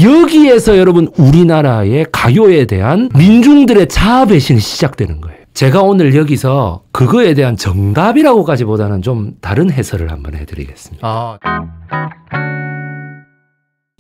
여기에서 여러분 우리나라의 가요에 대한 민중들의 자아 배신이 시작되는 거예요. 제가 오늘 여기서 그거에 대한 정답이라고까지보다는 좀 다른 해설을 한번 해드리겠습니다.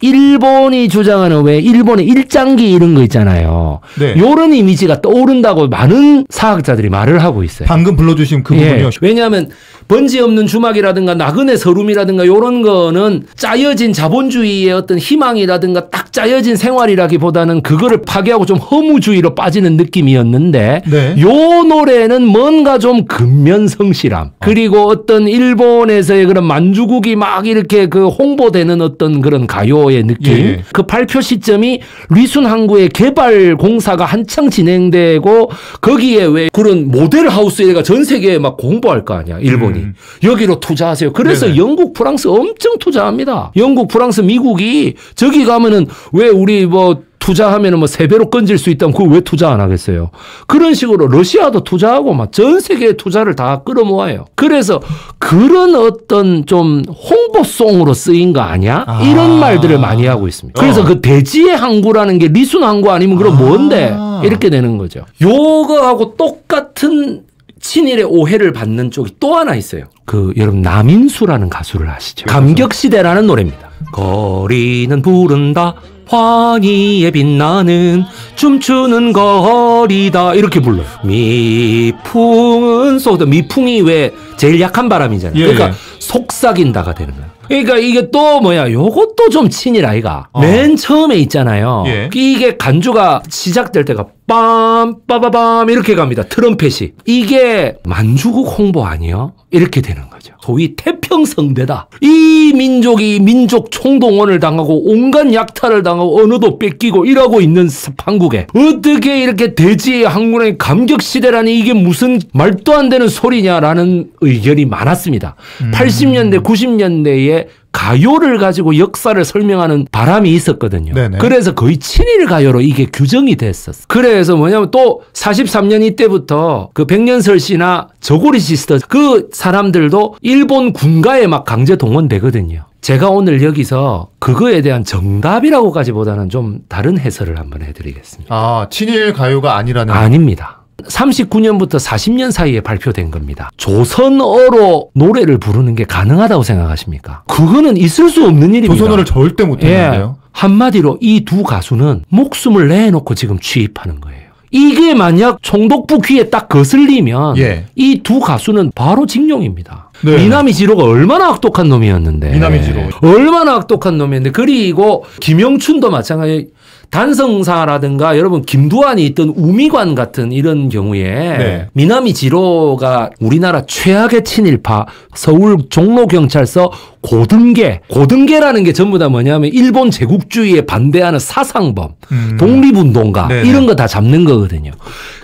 일본이 주장하는 왜 일본의 일장기 이런 거 있잖아요. 네. 요런 이미지가 떠오른다고 많은 사학자들이 말을 하고 있어요. 방금 불러주신 그 부분이요. 왜냐하면 번지 없는 주막이라든가 나그네 서름이라든가 요런 거는 짜여진 자본주의의 어떤 희망이라든가 딱 짜여진 생활이라기보다는 그거를 파괴하고 좀 허무주의로 빠지는 느낌이었는데 네. 요 노래는 뭔가 좀 근면성실함 그리고 어떤 일본에서의 그런 만주국이 막 이렇게 그 홍보되는 어떤 그런 가요의 느낌. 예. 그 발표 시점이 리순 항구의 개발 공사가 한창 진행되고 거기에 왜 그런 모델 하우스가 전 세계에 막 공부할 거 아니야 일본이. 여기로 투자하세요. 그래서 네네. 영국, 프랑스 엄청 투자합니다. 영국, 프랑스, 미국이 저기 가면은 왜 우리 뭐 투자하면은 뭐 3배로 건질 수 있다면 그거 왜 투자 안 하겠어요? 그런 식으로 러시아도 투자하고 막 전 세계의 투자를 다 끌어모아요. 그래서 그런 어떤 좀 홍보송으로 쓰인 거 아니야? 이런 말들을 많이 하고 있습니다. 그래서 그 대지의 항구라는 게 리순 항구 아니면 그럼 뭔데? 이렇게 되는 거죠. 요거하고 똑같은 친일의 오해를 받는 쪽이 또 하나 있어요. 그 여러분 남인수라는 가수를 아시죠? 감격시대라는 노래입니다. 거리는 부른다 환희에 빛나는 춤추는 거리다 이렇게 불러요. 미풍은 쏟아. 미풍이 왜 제일 약한 바람이잖아요. 예, 그러니까 예. 속삭인다가 되는 거예요. 그러니까 이게 또 뭐야 요것도 좀 친일 아이가 맨 처음에 있잖아요. 예. 이게 간주가 시작될 때가 빰 빠바밤 이렇게 갑니다. 트럼펫이. 이게 만주국 홍보 아니요? 이렇게 되는 거죠. 소위 태평성대다. 이 민족이 민족 총동원을 당하고 온갖 약탈을 당하고 언어도 뺏기고 이러고 있는 한국에 어떻게 이렇게 대지의 항구의 감격시대라니 이게 무슨 말도 안 되는 소리냐라는 의견이 많았습니다. 80년대 90년대에 가요를 가지고 역사를 설명하는 바람이 있었거든요. 네네. 그래서 거의 친일 가요로 이게 규정이 됐었어. 그래서 뭐냐면 또 43년 이때부터 그 백년설 씨나 저고리 시스터 그 사람들도 일본 군가에 막 강제 동원되거든요. 제가 오늘 여기서 그거에 대한 정답이라고까지보다는 좀 다른 해설을 한번 해드리겠습니다. 친일 가요가 아니라는. 아닙니다. 39년부터 40년 사이에 발표된 겁니다. 조선어로 노래를 부르는 게 가능하다고 생각하십니까? 그거는 있을 수 없는 일입니다. 조선어를 절대 못했는데요. 한마디로 이 두 가수는 목숨을 내놓고 지금 취입하는 거예요. 이게 만약 총독부 귀에 딱 거슬리면 이 두 가수는 바로 징용입니다. 네. 미나미 지로가 얼마나 악독한 놈이었는데. 미나미 지로. 얼마나 악독한 놈이었는데. 그리고 김영춘도 마찬가지. 단성사라든가 여러분 김두한이 있던 우미관 같은 이런 경우에 미나미 지로가 우리나라 최악의 친일파 서울 종로경찰서 고등계라는 게 전부 다 뭐냐면 일본 제국주의에 반대하는 사상범, 독립운동가 이런 거 다 잡는 거거든요.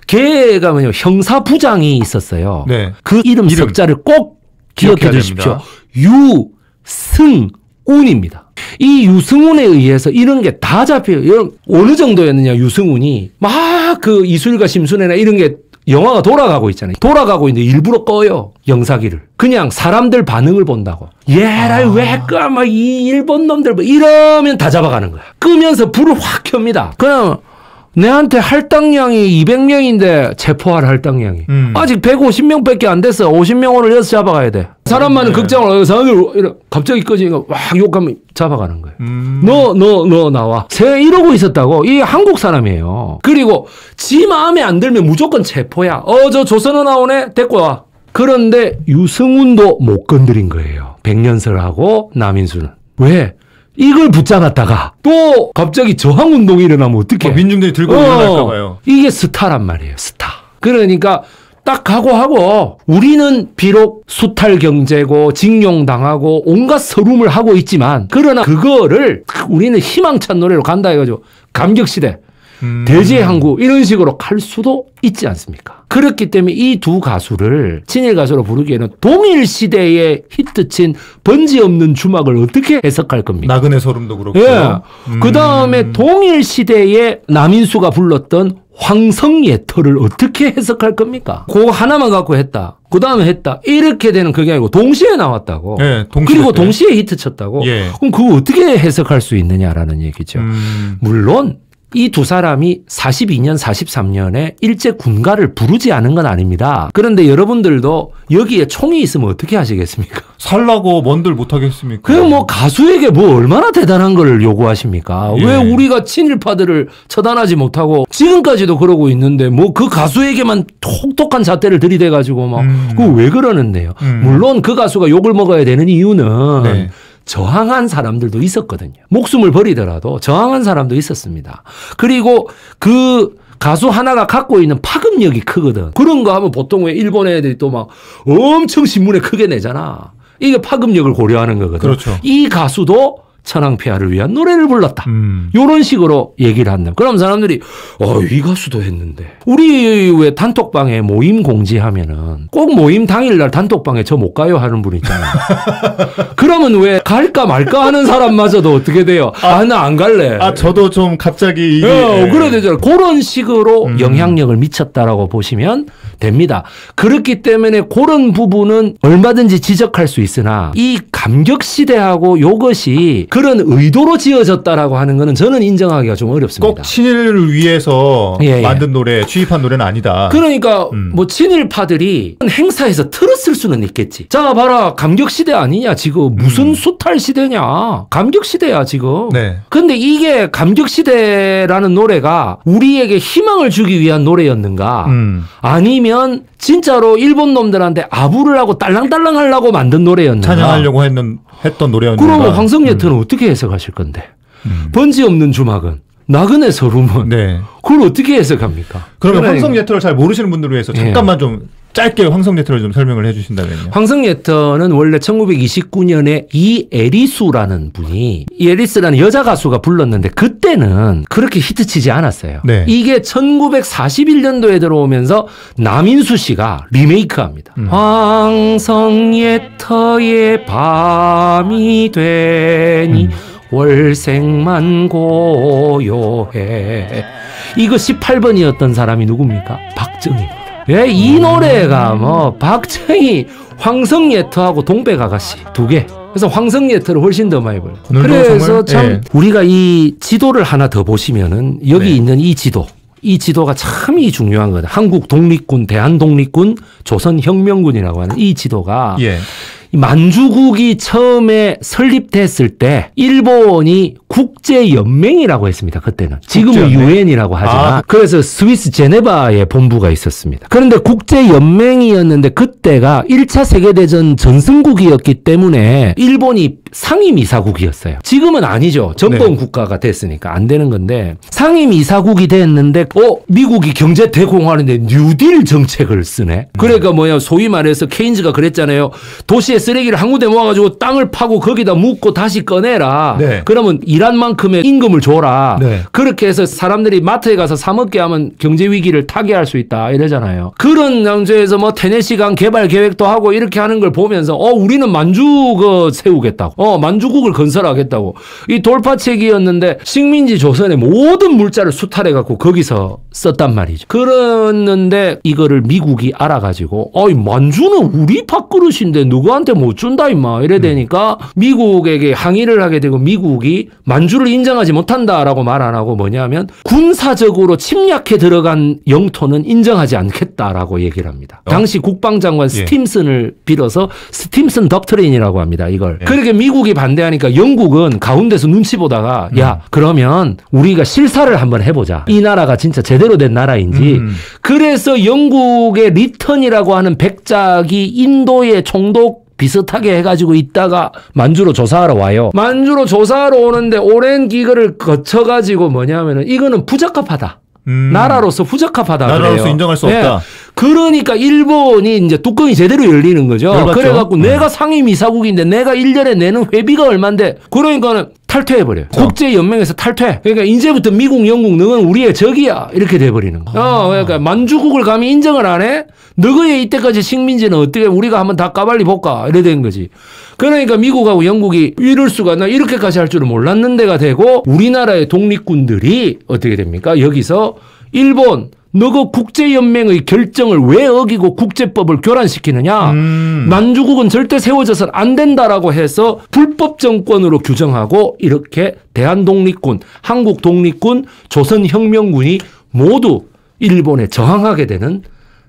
걔가 뭐냐면 형사부장이 있었어요. 그 이름 석자를 꼭 기억해 주십시오. 유승운입니다. 이 유승운에 의해서 이런 게 다 잡혀요. 어느 정도였느냐 유승운이 막 그 이술과 심순애나 이런 게 영화가 돌아가고 있잖아요. 돌아가고 있는데 일부러 꺼요. 영사기를. 그냥 사람들 반응을 본다고. 얘라 왜 꺼? 막 이 일본 놈들 뭐 이러면 다 잡아가는 거야. 끄면서 불을 확 켭니다. 그냥 내한테 할당량이 200명인데 체포할 할당량이. 아직 150명밖에 안 됐어. 50명 오늘 여기서 잡아가야 돼. 사람 많은 극장을 갑자기 꺼지니까 와 욕하면 잡아가는 거예요. 너 나와. 이러고 있었다고. 이 한국 사람이에요. 그리고 지 마음에 안 들면 무조건 체포야. 저 조선어 나오네. 데리고 와. 그런데 유승운도 못 건드린 거예요. 백년설하고 남인수는. 왜? 이걸 붙잡았다가 또 갑자기 저항운동이 일어나면 어떡해. 민중들이 들고 일어날까 봐요. 이게 스타란 말이에요. 스타. 그러니까 딱 각오하고 우리는 비록 수탈 경제고 징용당하고 온갖 서름을 하고 있지만 그러나 그거를 우리는 희망찬 노래로 간다 해가지고 감격시대. 대제항구 이런 식으로 갈 수도 있지 않습니까? 그렇기 때문에 이 두 가수를 친일 가수로 부르기에는 동일 시대에 히트친 번지 없는 주막을 어떻게 해석할 겁니까? 나그네 소름도 그렇고요. 예. 그 다음에 동일 시대에 남인수가 불렀던 황성예터를 어떻게 해석할 겁니까? 그거 하나만 갖고 했다. 그 다음에 했다. 이렇게 되는 그게 아니고 동시에 나왔다고. 예, 동시에 그리고 때. 동시에 히트 쳤다고. 예. 그럼 그거 어떻게 해석할 수 있느냐라는 얘기죠. 물론 이 두 사람이 42년, 43년에 일제 군가를 부르지 않은 건 아닙니다. 그런데 여러분들도 여기에 총이 있으면 어떻게 하시겠습니까? 살라고 뭔들 못하겠습니까? 그냥 뭐 가수에게 뭐 얼마나 대단한 걸 요구하십니까? 예. 왜 우리가 친일파들을 처단하지 못하고 지금까지도 그러고 있는데 뭐 그 가수에게만 혹독한 잣대를 들이대가지고 막 그거 왜 그러는데요? 물론 그 가수가 욕을 먹어야 되는 이유는 네. 저항한 사람들도 있었거든요. 목숨을 버리더라도 저항한 사람도 있었습니다. 그리고 그 가수 하나가 갖고 있는 파급력이 크거든. 그런 거 하면 보통 왜 일본 애들이 또 막 엄청 신문에 크게 내잖아. 이게 파급력을 고려하는 거거든. 그렇죠. 이 가수도 천황폐하를 위한 노래를 불렀다. 이런 식으로 얘기를 한다. 그럼 사람들이 이 가수도 했는데 우리 왜 단톡방에 모임 공지하면은 꼭 모임 당일날 단톡방에 저 못 가요 하는 분 있잖아요. 그러면 왜 갈까 말까 하는 사람마저도 어떻게 돼요? 나 안 갈래. 저도 좀 갑자기 이게 그래 되잖아요. 그런 식으로 영향력을 미쳤다라고 보시면 됩니다. 그렇기 때문에 그런 부분은 얼마든지 지적할 수 있으나 이 감격 시대하고 이것이 그런 의도로 지어졌다라고 하는 거는 저는 인정하기가 좀 어렵습니다. 꼭 친일을 위해서 예. 만든 노래, 취입한 노래는 아니다. 그러니까 뭐 친일파들이 행사에서 틀었을 수는 있겠지. 자 봐라 감격 시대 아니냐 지금 무슨 수탈 시대냐 감격 시대야 지금. 네. 근데 이게 감격 시대라는 노래가 우리에게 희망을 주기 위한 노래였는가? 아니면 진짜로 일본 놈들한테 아부를 하고 딸랑딸랑 하려고 만든 노래였는가? 찬양하려고 했던 노래였는가? 그러면 황성예터는 어떻게 해석하실 건데? 번지 없는 주막은 나그네 서름은 네. 그걸 어떻게 해석합니까? 그러면 그러니까 황성예터를 잘 모르시는 분들을 위해서 잠깐만 좀 짧게 황성예터를 좀 설명을 해주신다면요. 황성예터는 원래 1929년에 이애리수라는 분이 이애리스라는 여자 가수가 불렀는데 그때는 그렇게 히트치지 않았어요. 네. 이게 1941년도에 들어오면서 남인수 씨가 리메이크합니다. 황성예터의 밤이 되니 월생만 고요해. 이거 18번이었던 사람이 누굽니까? 박정희입니다. 예, 이 노래가 뭐 박정희, 황성예터하고 동백아가씨 두 개. 그래서 황성예터를 훨씬 더 많이 불러요. 그래서 참 예. 우리가 이 지도를 하나 더 보시면은 여기 네. 있는 이 지도가 참이 중요한 거다. 한국 독립군, 대한독립군, 조선혁명군이라고 하는 이 지도가 예. 만주국이 처음에 설립됐을 때 일본이 국제연맹이라고 했습니다. 그때는. 지금은 국제연맹? 유엔이라고 하지만 그래서 스위스 제네바에 본부가 있었습니다. 그런데 국제연맹이었는데 그때가 1차 세계대전 전승국이었기 때문에 일본이 상임이사국이었어요. 지금은 아니죠. 전범 국가가 됐으니까 안 되는 건데 상임이사국이 됐는데 미국이 경제 대공하는데 뉴딜 정책을 쓰네. 그러니까 소위 말해서 케인즈가 그랬잖아요. 도시에 쓰레기를 한 군데 모아가지고 땅을 파고 거기다 묻고 다시 꺼내라. 네. 그러면 일한 만큼의 임금을 줘라. 네. 그렇게 해서 사람들이 마트에 가서 사 먹게 하면 경제 위기를 타개할 수 있다 이러잖아요. 그런 장소에서 테네시강 개발 계획도 하고 이렇게 하는 걸 보면서 우리는 만주 세우겠다고. 만주국을 건설하겠다고. 이 돌파책이었는데 식민지 조선의 모든 물자를 수탈해갖고 거기서 썼단 말이죠. 그랬는데 이거를 미국이 알아가지고 만주는 우리 밥그릇인데 누구한테 못 준다 임마 이래 되니까 미국에게 항의를 하게 되고 미국이 만주를 인정하지 못한다라고 말 안 하고 뭐냐면 군사적으로 침략해 들어간 영토는 인정하지 않겠다라고 얘기를 합니다. 당시 국방장관 스팀슨을 빌어서 스팀슨 덕트린이라고 합니다. 이걸. 그렇게 미국이 반대하니까 영국은 가운데서 눈치 보다가 야 그러면 우리가 실사를 한번 해보자. 이 나라가 진짜 제대로 된 나라인지. 그래서 영국의 리턴이라고 하는 백작이 인도의 총독 비슷하게 해가지고 있다가 만주로 조사하러 와요. 만주로 조사하러 오는데 오랜 기간을 거쳐가지고 뭐냐면은 이거는 부적합하다. 나라로서 부적합하다. 나라로서 그래요. 인정할 수 없다. 그러니까 일본이 이제 뚜껑이 제대로 열리는 거죠. 열받죠. 그래갖고 내가 상임이사국인데 내가 1년에 내는 회비가 얼만데 그러니까는 탈퇴해버려요. 국제연맹에서 탈퇴. 그러니까 이제부터 미국, 영국, 너는 우리의 적이야. 이렇게 돼버리는 거야. 그러니까 만주국을 감히 인정을 안 해? 너희의 이때까지 식민지는 어떻게 우리가 한번 다 까발리 볼까? 이래 된 거지. 그러니까 미국하고 영국이 이럴 수가 나 이렇게까지 할 줄은 몰랐는데가 되고 우리나라의 독립군들이 어떻게 됩니까? 여기서 일본 너가 국제연맹의 결정을 왜 어기고 국제법을 교란시키느냐. 만주국은 절대 세워져서는 안 된다라고 해서 불법 정권으로 규정하고 이렇게 대한독립군, 한국독립군, 조선혁명군이 모두 일본에 저항하게 되는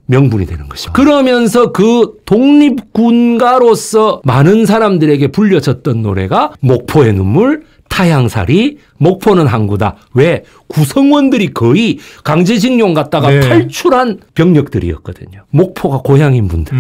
명분이 되는 것입니다. 그러면서 그 독립군가로서 많은 사람들에게 불려졌던 노래가 목포의 눈물, 타향살이, 목포는 항구다. 왜? 구성원들이 거의 강제징용 갔다가 네. 탈출한 병력들이었거든요. 목포가 고향인 분들,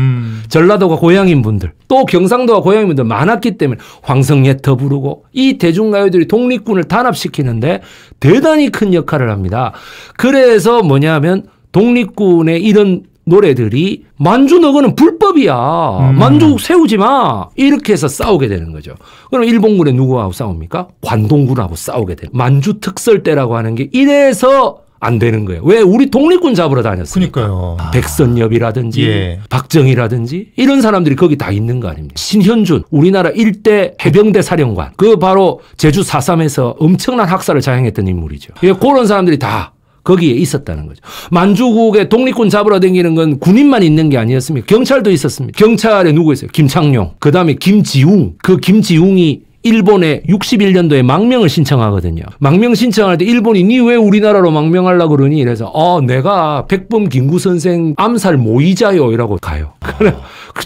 전라도가 고향인 분들, 또 경상도가 고향인 분들 많았기 때문에 황성예터 부르고 이 대중가요들이 독립군을 단합시키는데 대단히 큰 역할을 합니다. 그래서 뭐냐면 독립군의 이런 노래들이 만주 너거는 불법이야. 만주국 세우지 마. 이렇게 해서 싸우게 되는 거죠. 그럼 일본군에 누구하고 싸웁니까? 관동군하고 싸우게 돼요. 만주 특설대라고 하는 게 이래서 안 되는 거예요. 왜? 우리 독립군 잡으러 다녔으니까. 그러니까요. 백선엽이라든지 예. 박정희라든지 이런 사람들이 거기 다 있는 거 아닙니까? 신현준 우리나라 1대 해병대 사령관. 그 바로 제주 4.3에서 엄청난 학살을 자행했던 인물이죠. 그런 사람들이 다 거기에 있었다는 거죠. 만주국에 독립군 잡으러 다니는 건 군인만 있는 게 아니었습니다. 경찰도 있었습니다. 경찰에 누구 있어요? 김창룡. 그다음에 김지웅. 그 김지웅이 일본에 61년도에 망명을 신청하거든요. 망명 신청할 때 일본이 니 왜 우리나라로 망명하려고 그러니? 이래서 내가 백범 김구 선생 암살 모의자요 이라고 가요. 그래.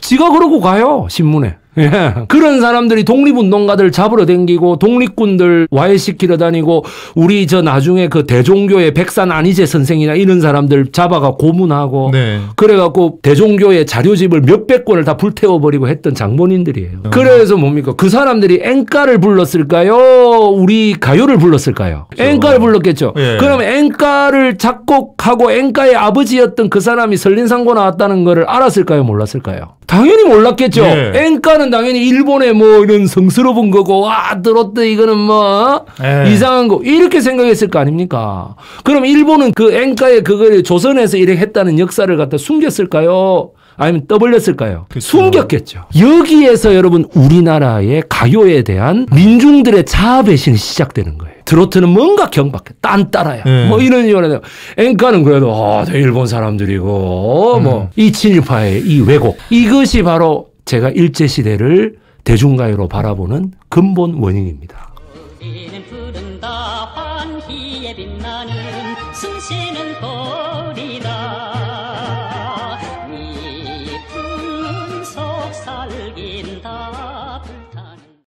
지가 그러고 가요. 신문에. 예. 그런 사람들이 독립운동가들 잡으러 다니고 독립군들 와해시키러 다니고 우리 저 나중에 그 대종교의 백산 안희재 선생이나 이런 사람들 잡아가 고문하고 네. 그래갖고 대종교의 자료집을 몇백 권을 다 불태워버리고 했던 장본인들이에요. 그래서 뭡니까? 그 사람들이 en가를 불렀을까요? 우리 가요를 불렀을까요? en가를 불렀겠죠. 예. 그러면 en가를 작곡하고 en가의 아버지였던 그 사람이 설린상고 나왔다는 거를 알았을까요? 몰랐을까요? 당연히 몰랐겠죠. 예. en가는 당연히 일본의 뭐 이런 성스러운 거고 와 들었다 이거는 뭐 이상한 거 이렇게 생각했을 거 아닙니까? 그럼 일본은 그 엔카의 그걸 조선에서 이렇게 했다는 역사를 갖다 숨겼을까요? 아니면 떠벌렸을까요? 그렇죠. 숨겼겠죠. 여기에서 여러분 우리나라의 가요에 대한 민중들의 자아 배신이 시작되는 거예요. 트로트는 뭔가 경박해. 딴따라야. 뭐 이런 이유로 엔카는 그래도 일본 사람들이고 뭐 이친일파의 이 왜곡. 이것이 바로 제가 일제시대를 대중가요로 바라보는 근본 원인입니다. 우리는 부른다 환희에 빛나는 숨쉬는 거리다 네 품속 살긴다